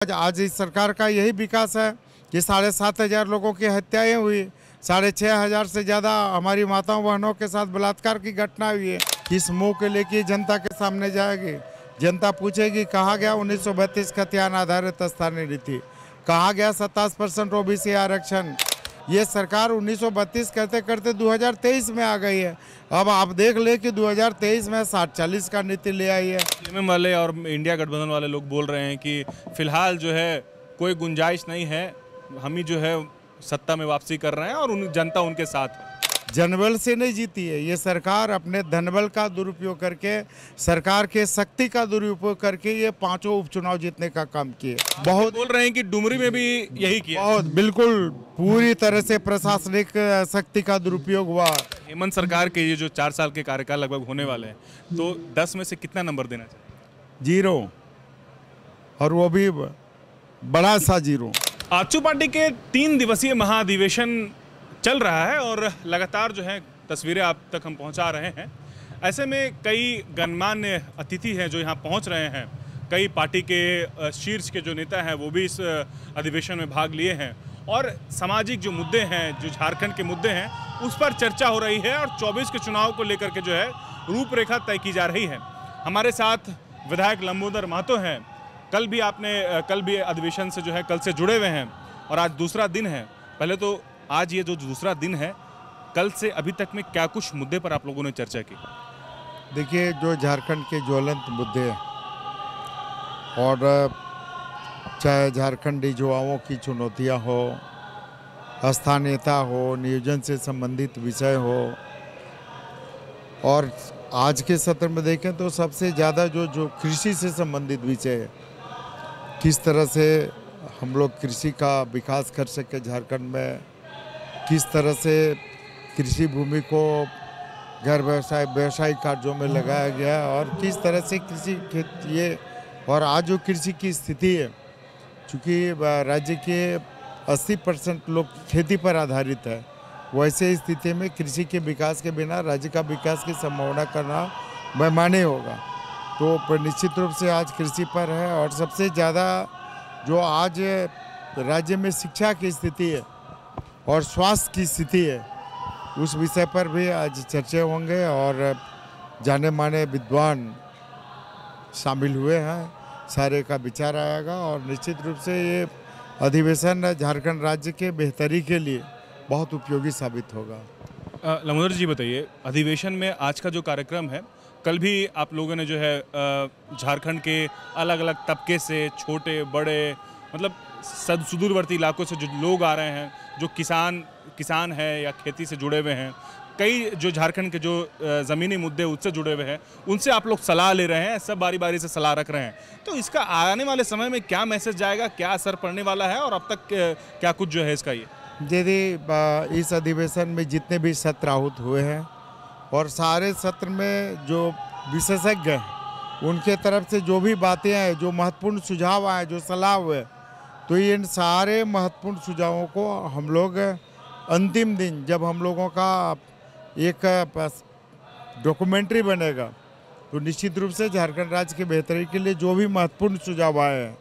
आज इस सरकार का यही विकास है कि 7,500 लोगों की हत्याएं हुई, 6,500 से ज़्यादा हमारी माताओं बहनों के साथ बलात्कार की घटना हुई है। किस मुंह के लेके जनता के सामने जाएगी? जनता पूछेगी कहाँ गया 1932 खतियान आधारित स्थानीय नीति, कहाँ गया 27% ओबीसी आरक्षण। ये सरकार 1932 करते करते 2023 में आ गई है। अब आप देख ले कि 2023 में 60-40 का नीति ले आई है। एमएम वाले और इंडिया गठबंधन वाले लोग बोल रहे हैं कि फिलहाल जो है कोई गुंजाइश नहीं है, हम ही जो है सत्ता में वापसी कर रहे हैं और जनता उनके साथ है। जनबल से नहीं जीती है ये सरकार, अपने धनबल का दुरुपयोग करके, सरकार के शक्ति का दुरुपयोग करके ये 5 उपचुनाव जीतने का काम किए। बहुत बोल रहे हैं कि डुमरी में भी यही किया। बहुत बिल्कुल पूरी तरह से प्रशासनिक शक्ति का दुरुपयोग हुआ। हेमंत सरकार के ये जो 4 साल के कार्यकाल लगभग होने वाले हैं, तो 10 में से कितना नंबर देना चाहिए? 0, और वो भी बड़ा सा 0। आजसू पार्टी के 3 दिवसीय महाधिवेशन चल रहा है और लगातार जो है तस्वीरें आप तक हम पहुंचा रहे हैं। ऐसे में कई गणमान्य अतिथि हैं जो यहां पहुंच रहे हैं। कई पार्टी के शीर्ष के जो नेता हैं वो भी इस अधिवेशन में भाग लिए हैं और सामाजिक जो मुद्दे हैं, जो झारखंड के मुद्दे हैं, उस पर चर्चा हो रही है और 24 के चुनाव को लेकर के जो है रूपरेखा तय की जा रही है। हमारे साथ विधायक लंबोदर महतो हैं। कल भी अधिवेशन से जो है कल से जुड़े हुए हैं और आज दूसरा दिन है। पहले तो आज ये जो दूसरा दिन है, कल से अभी तक में क्या कुछ मुद्दे पर आप लोगों ने चर्चा की? देखिए, जो झारखंड के ज्वलंत मुद्दे और चाहे झारखंडी युवाओं की चुनौतियां हो, स्थानीयता हो, नियोजन से संबंधित विषय हो, और आज के सत्र में देखें तो सबसे ज़्यादा जो कृषि से संबंधित विषय है, किस तरह से हम लोग कृषि का विकास कर सके झारखंड में, किस तरह से कृषि भूमि को घर व्यवसायिक कार्यों में लगाया गया और किस तरह से कृषि ये, और आज जो कृषि की स्थिति है, चूँकि राज्य के 80% लोग खेती पर आधारित है, वैसे स्थिति में कृषि के विकास के बिना राज्य का विकास की संभावना करना बेमानी होगा। तो निश्चित रूप से आज कृषि पर है और सबसे ज़्यादा जो आज राज्य में शिक्षा की स्थिति है और स्वास्थ्य की स्थिति है, उस विषय पर भी आज चर्चे होंगे और जाने माने विद्वान शामिल हुए हैं, सारे का विचार आएगा और निश्चित रूप से ये अधिवेशन झारखंड राज्य के बेहतरी के लिए बहुत उपयोगी साबित होगा। लंबोदर जी बताइए, अधिवेशन में आज का जो कार्यक्रम है, कल भी आप लोगों ने जो है झारखंड के अलग अलग तबके से, छोटे बड़े, मतलब सुदूरवर्ती इलाकों से जो लोग आ रहे हैं, जो किसान है या खेती से जुड़े हुए हैं, कई जो झारखंड के जो ज़मीनी मुद्दे उससे जुड़े हुए हैं, उनसे आप लोग सलाह ले रहे हैं, सब बारी बारी से सलाह रख रहे हैं। तो इसका आने वाले समय में क्या मैसेज जाएगा, क्या असर पड़ने वाला है और अब तक क्या कुछ जो है इसका ये? यदि इस अधिवेशन में जितने भी सत्र आहूत हुए हैं और सारे सत्र में जो विशेषज्ञ हैं उनके तरफ से जो भी बातें हैं, जो महत्वपूर्ण सुझाव आए, जो सलाह हुए, तो इन सारे महत्वपूर्ण सुझावों को हम लोग अंतिम दिन जब हम लोगों का एक डॉक्यूमेंट्री बनेगा, तो निश्चित रूप से झारखंड राज्य की बेहतरी के लिए जो भी महत्वपूर्ण सुझाव आए हैं,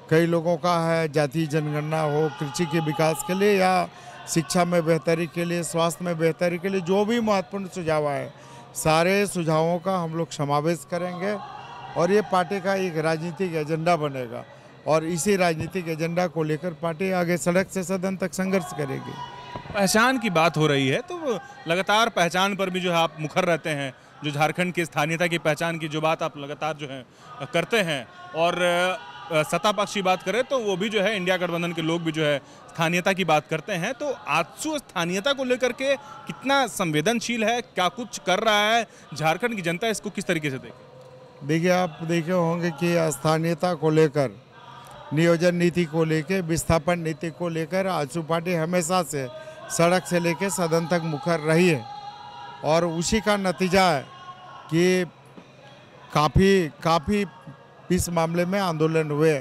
कई लोगों का है जाति जनगणना हो, कृषि के विकास के लिए या शिक्षा में बेहतरी के लिए, स्वास्थ्य में बेहतरी के लिए, जो भी महत्वपूर्ण सुझाव आए, सारे सुझावों का हम लोग समावेश करेंगे और ये पार्टी का एक राजनीतिक एजेंडा बनेगा और इसी राजनीतिक एजेंडा को लेकर पार्टी आगे सड़क से सदन तक संघर्ष करेगी। पहचान की बात हो रही है, तो लगातार पहचान पर भी जो है आप मुखर रहते हैं, जो झारखंड की स्थानीयता की पहचान की जो बात आप लगातार जो है करते हैं, और सत्ता पक्ष की बात करें तो वो भी जो है इंडिया गठबंधन के लोग भी जो है स्थानीयता की बात करते हैं। तो आजसू स्थानीयता को लेकर के कितना संवेदनशील है, क्या कुछ कर रहा है झारखंड की जनता, इसको किस तरीके से देखे? देखिए, आप देखे होंगे कि स्थानीयता को लेकर, नियोजन नीति को लेकर, विस्थापन नीति को लेकर आजसू पार्टी हमेशा से सड़क से लेकर सदन तक मुखर रही है और उसी का नतीजा है कि काफ़ी इस मामले में आंदोलन हुए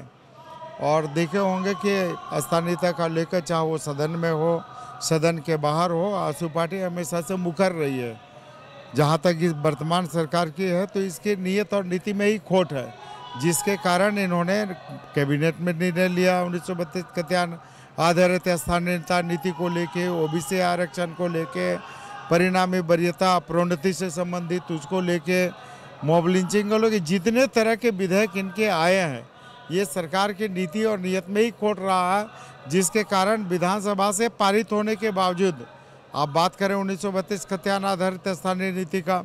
और देखे होंगे कि स्थानीयता का लेकर, चाहे वो सदन में हो, सदन के बाहर हो, आजसू पार्टी हमेशा से मुखर रही है। जहाँ तक इस वर्तमान सरकार की है तो इसकी नीयत और नीति में ही खोट है जिसके कारण इन्होंने कैबिनेट में निर्णय लिया 1932 खतियान आधारित स्थानीयता नीति को लेके, ओबीसी आरक्षण को लेके, परिणामी वरीयता प्रोन्नति से संबंधित उसको लेके, मॉब लिंचिंग को लेके, जितने तरह के विधेयक इनके आए हैं ये सरकार की नीति और नीयत में ही खोट रहा है, जिसके कारण विधानसभा से पारित होने के बावजूद आप बात करें 1932 खतियान आधारित स्थानीय नीति का,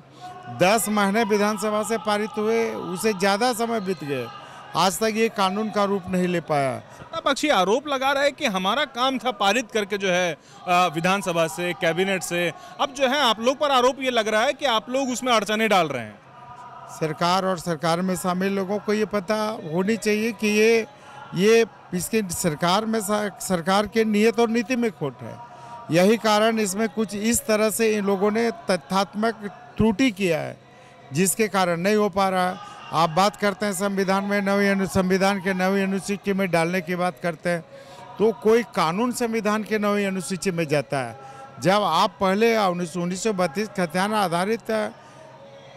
10 महीने विधानसभा से पारित हुए, उसे ज़्यादा समय बीत गए, आज तक ये कानून का रूप नहीं ले पाया। पक्षी आरोप लगा रहा है कि हमारा काम था पारित करके जो है विधानसभा से, कैबिनेट से, अब जो है आप लोग पर आरोप ये लग रहा है कि आप लोग उसमें अड़चने डाल रहे हैं। सरकार और सरकार में शामिल लोगों को ये पता होनी चाहिए कि ये इसके सरकार के नियत और नीति में खोट है। यही कारण इसमें कुछ इस तरह से इन लोगों ने तथ्यात्मक त्रुटि किया है, जिसके कारण नहीं हो पा रहा है। आप बात करते हैं संविधान के नवी अनुसूची में डालने की बात करते हैं, तो कोई कानून संविधान के नवी अनुसूची में जाता है, जब आप पहले 1932 खतियान आधारित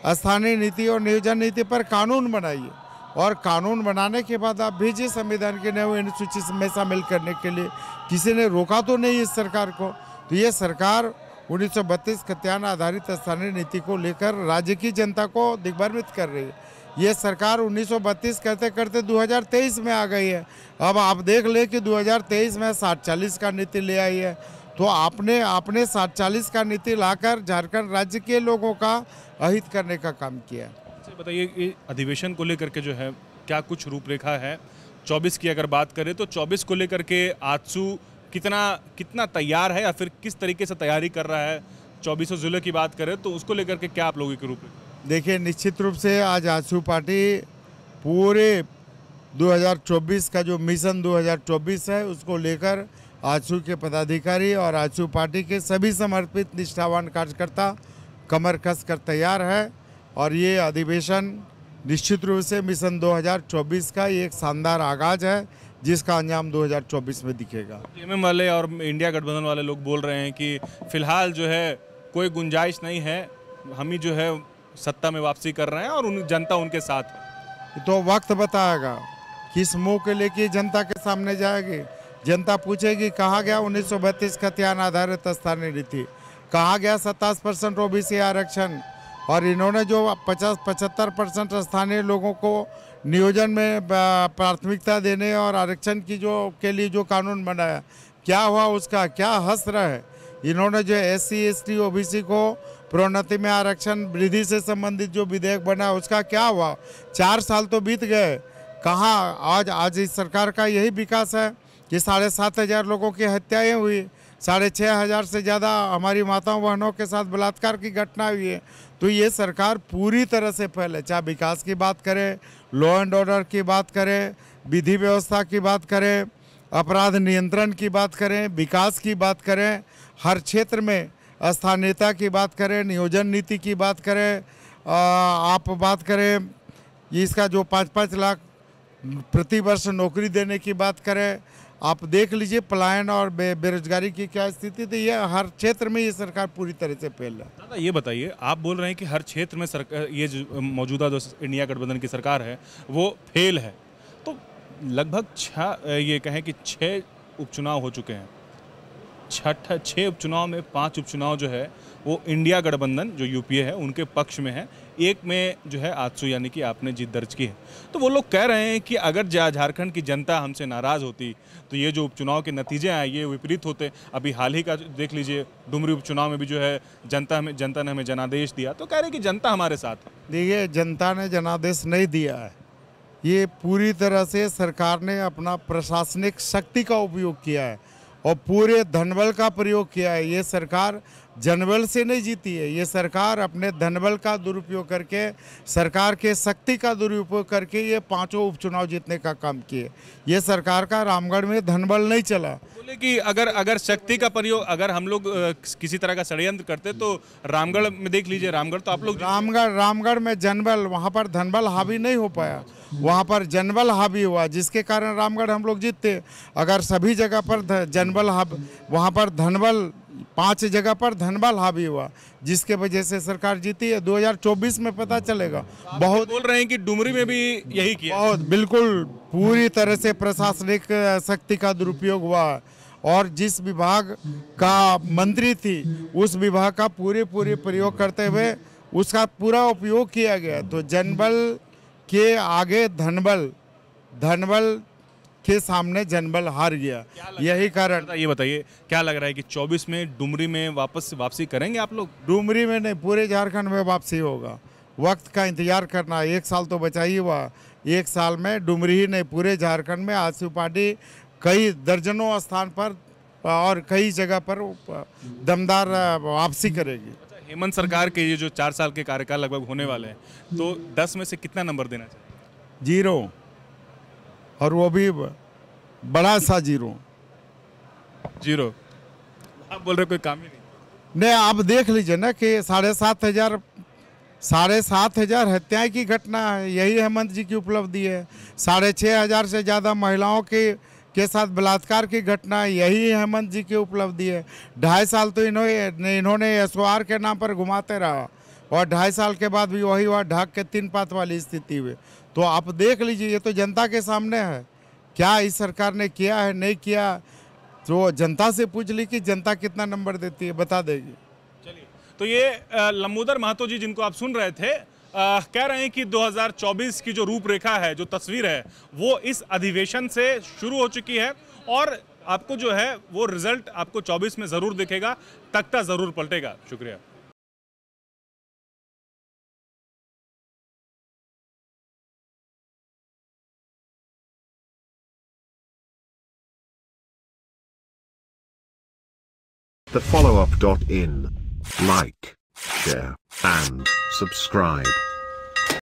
स्थानीय नीति और नियोजन नीति पर कानून बनाइए, और कानून बनाने के बाद आप भेजिए संविधान के नई अनुसूची में शामिल करने के लिए। किसी ने रोका तो नहीं इस सरकार को। तो ये सरकार 1932 खतियान आधारित स्थानीय नीति को लेकर राज्य की जनता को दिग्भ्रमित कर रही है। ये सरकार 1932 करते करते 2023 में आ गई है। अब आप देख ले कि 2023 में 60-40 का नीति ले आई है। तो आपने 60-40 का नीति लाकर झारखंड राज्य के लोगों का अहित करने का काम किया। बताइए, ये अधिवेशन को लेकर के जो है क्या कुछ रूपरेखा है? 24 की अगर बात करें तो 24 को लेकर के आजसू कितना तैयार है, या फिर किस तरीके से तैयारी कर रहा है? 24 जिले की बात करें तो उसको लेकर के क्या आप लोगों की रूपरेखा? देखिए, निश्चित रूप से आज आजसू पार्टी पूरे 2024 का जो मिशन 2024 है उसको लेकर आजसू के पदाधिकारी और आजसू पार्टी के सभी समर्पित निष्ठावान कार्यकर्ता कमर कस कर तैयार है। और ये अधिवेशन निश्चित रूप से मिशन 2024 का एक शानदार आगाज है, जिसका अंजाम 2024 में दिखेगा। एमएम वाले और इंडिया गठबंधन वाले लोग बोल रहे हैं कि फिलहाल जो है कोई गुंजाइश नहीं है, हम ही जो है सत्ता में वापसी कर रहे हैं और जनता उनके साथ है। तो वक्त बताएगा किस मुंह के लेके जनता के सामने जाएगी। जनता पूछेगी कहाँ गया 1932 खतियान आधारित स्थानीय नीति, कहाँ गया 27% ओबीसी आरक्षण, और इन्होंने जो 50-75% स्थानीय लोगों को नियोजन में प्राथमिकता देने और आरक्षण की के लिए जो कानून बनाया, क्या हुआ उसका? क्या हस्र है? इन्होंने जो SC ST OBC को प्रोन्नति में आरक्षण वृद्धि से संबंधित जो विधेयक बना उसका क्या हुआ? 4 साल तो बीत गए, कहाँ? आज इस सरकार का यही विकास है कि 7,500 लोगों की हत्याएं हुई, 6,500 से ज़्यादा हमारी माताओं बहनों के साथ बलात्कार की घटना हुई है। तो ये सरकार पूरी तरह से पहले चाहे विकास की बात करें, लॉ एंड ऑर्डर की बात करें, विधि व्यवस्था की बात करें, अपराध नियंत्रण की बात करें, विकास की बात करें, हर क्षेत्र में स्थानीयता की बात करें, नियोजन नीति की बात करें, आप बात करें इसका जो 5-5 लाख प्रति वर्ष नौकरी देने की बात करें, आप देख लीजिए पलायन और बेरोजगारी की क्या स्थिति थी। ये हर क्षेत्र में ये सरकार पूरी तरह से फेल है। दादा ये बताइए, आप बोल रहे हैं कि हर क्षेत्र में सरकार, ये जो मौजूदा जो इंडिया गठबंधन की सरकार है वो फेल है, तो लगभग 6 उपचुनाव हो चुके हैं। 6 उपचुनाव में 5 उपचुनाव जो है वो इंडिया गठबंधन जो यूपीए है उनके पक्ष में है, एक में जो है आजसू यानी कि आपने जीत दर्ज की है। तो वो लोग कह रहे हैं कि अगर झारखंड की जनता हमसे नाराज़ होती तो ये जो उपचुनाव के नतीजे आए ये विपरीत होते। अभी हाल ही का देख लीजिए, डुमरी उपचुनाव में भी जो है जनता ने हमें जनादेश दिया, तो कह रहे हैं कि जनता हमारे साथ है। देखिए, जनता ने जनादेश नहीं दिया है, ये पूरी तरह से सरकार ने अपना प्रशासनिक शक्ति का उपयोग किया है और पूरे धनबल का प्रयोग किया है। ये सरकार जनबल से नहीं जीती है, ये सरकार अपने धनबल का दुरुपयोग करके, सरकार के शक्ति का दुरुपयोग करके ये 5 उपचुनाव जीतने का काम किए। ये सरकार का रामगढ़ में धनबल नहीं चला। बोले कि अगर शक्ति का प्रयोग, अगर हम लोग किसी तरह का षड्यंत्र करते तो रामगढ़ में देख लीजिए, रामगढ़ तो आप लोग रामगढ़ में जनबल, वहाँ पर धनबल हावी नहीं हो पाया, वहाँ पर जनबल हावी हुआ, जिसके कारण रामगढ़ हम लोग जीतते। अगर सभी जगह पर जनबल वहाँ पर धनबल 5 जगह पर धनबल हावी हुआ, जिसके वजह से सरकार जीती है। 2024 में पता चलेगा। बहुत बोल रहे हैं कि डुमरी में भी यही किया। बहुत बिल्कुल पूरी तरह से प्रशासनिक शक्ति का दुरुपयोग हुआ और जिस विभाग का मंत्री थी उस विभाग का पूरे प्रयोग करते हुए उसका पूरा उपयोग किया गया। तो जनबल के आगे धनबल के सामने जनबल हार गया। यही कारण। ये बताइए क्या लग रहा है कि 24 में डुमरी में वापसी करेंगे आप लोग? डुमरी में नहीं, पूरे झारखंड में वापसी होगा। वक्त का इंतजार करना है, 1 साल तो बचा ही हुआ। 1 साल में डुमरी ही नहीं, पूरे झारखंड में आजसू पार्टी कई दर्जनों स्थान पर और कई जगह पर दमदार वापसी करेगी। हेमंत सरकार के ये जो 4 साल के कार्यकाल लगभग होने वाले हैं, तो 10 में से कितना नंबर देना चाहिए? 0, और वो भी बड़ा सा 0। आप बोल रहे कोई काम ही नहीं? आप देख लीजिए ना कि 7,500 हत्याएं की घटना है, यही हेमंत जी की उपलब्धि है। 6,500 से ज़्यादा महिलाओं के साथ बलात्कार की घटना है, यही हेमंत जी की उपलब्धि है। 2.5 साल तो इन्होंने SOR के नाम पर घुमाते रहा और 2.5 साल के बाद भी वही हुआ, ढाक के 3 पात वाली स्थिति हुई। तो आप देख लीजिए, ये तो जनता के सामने है, क्या इस सरकार ने किया है नहीं किया। तो जनता से पूछ ली कि जनता कितना नंबर देती है, बता देगी। चलिए, तो ये लंबोदर महतो जी जिनको आप सुन रहे थे, कह रहे हैं कि 2024 की जो रूपरेखा है, जो तस्वीर है, वो इस अधिवेशन से शुरू हो चुकी है और आपको जो है वो रिजल्ट आपको 24 में जरूर दिखेगा, तख्ता जरूर पलटेगा। शुक्रिया। The followup.in. Like, share, and subscribe.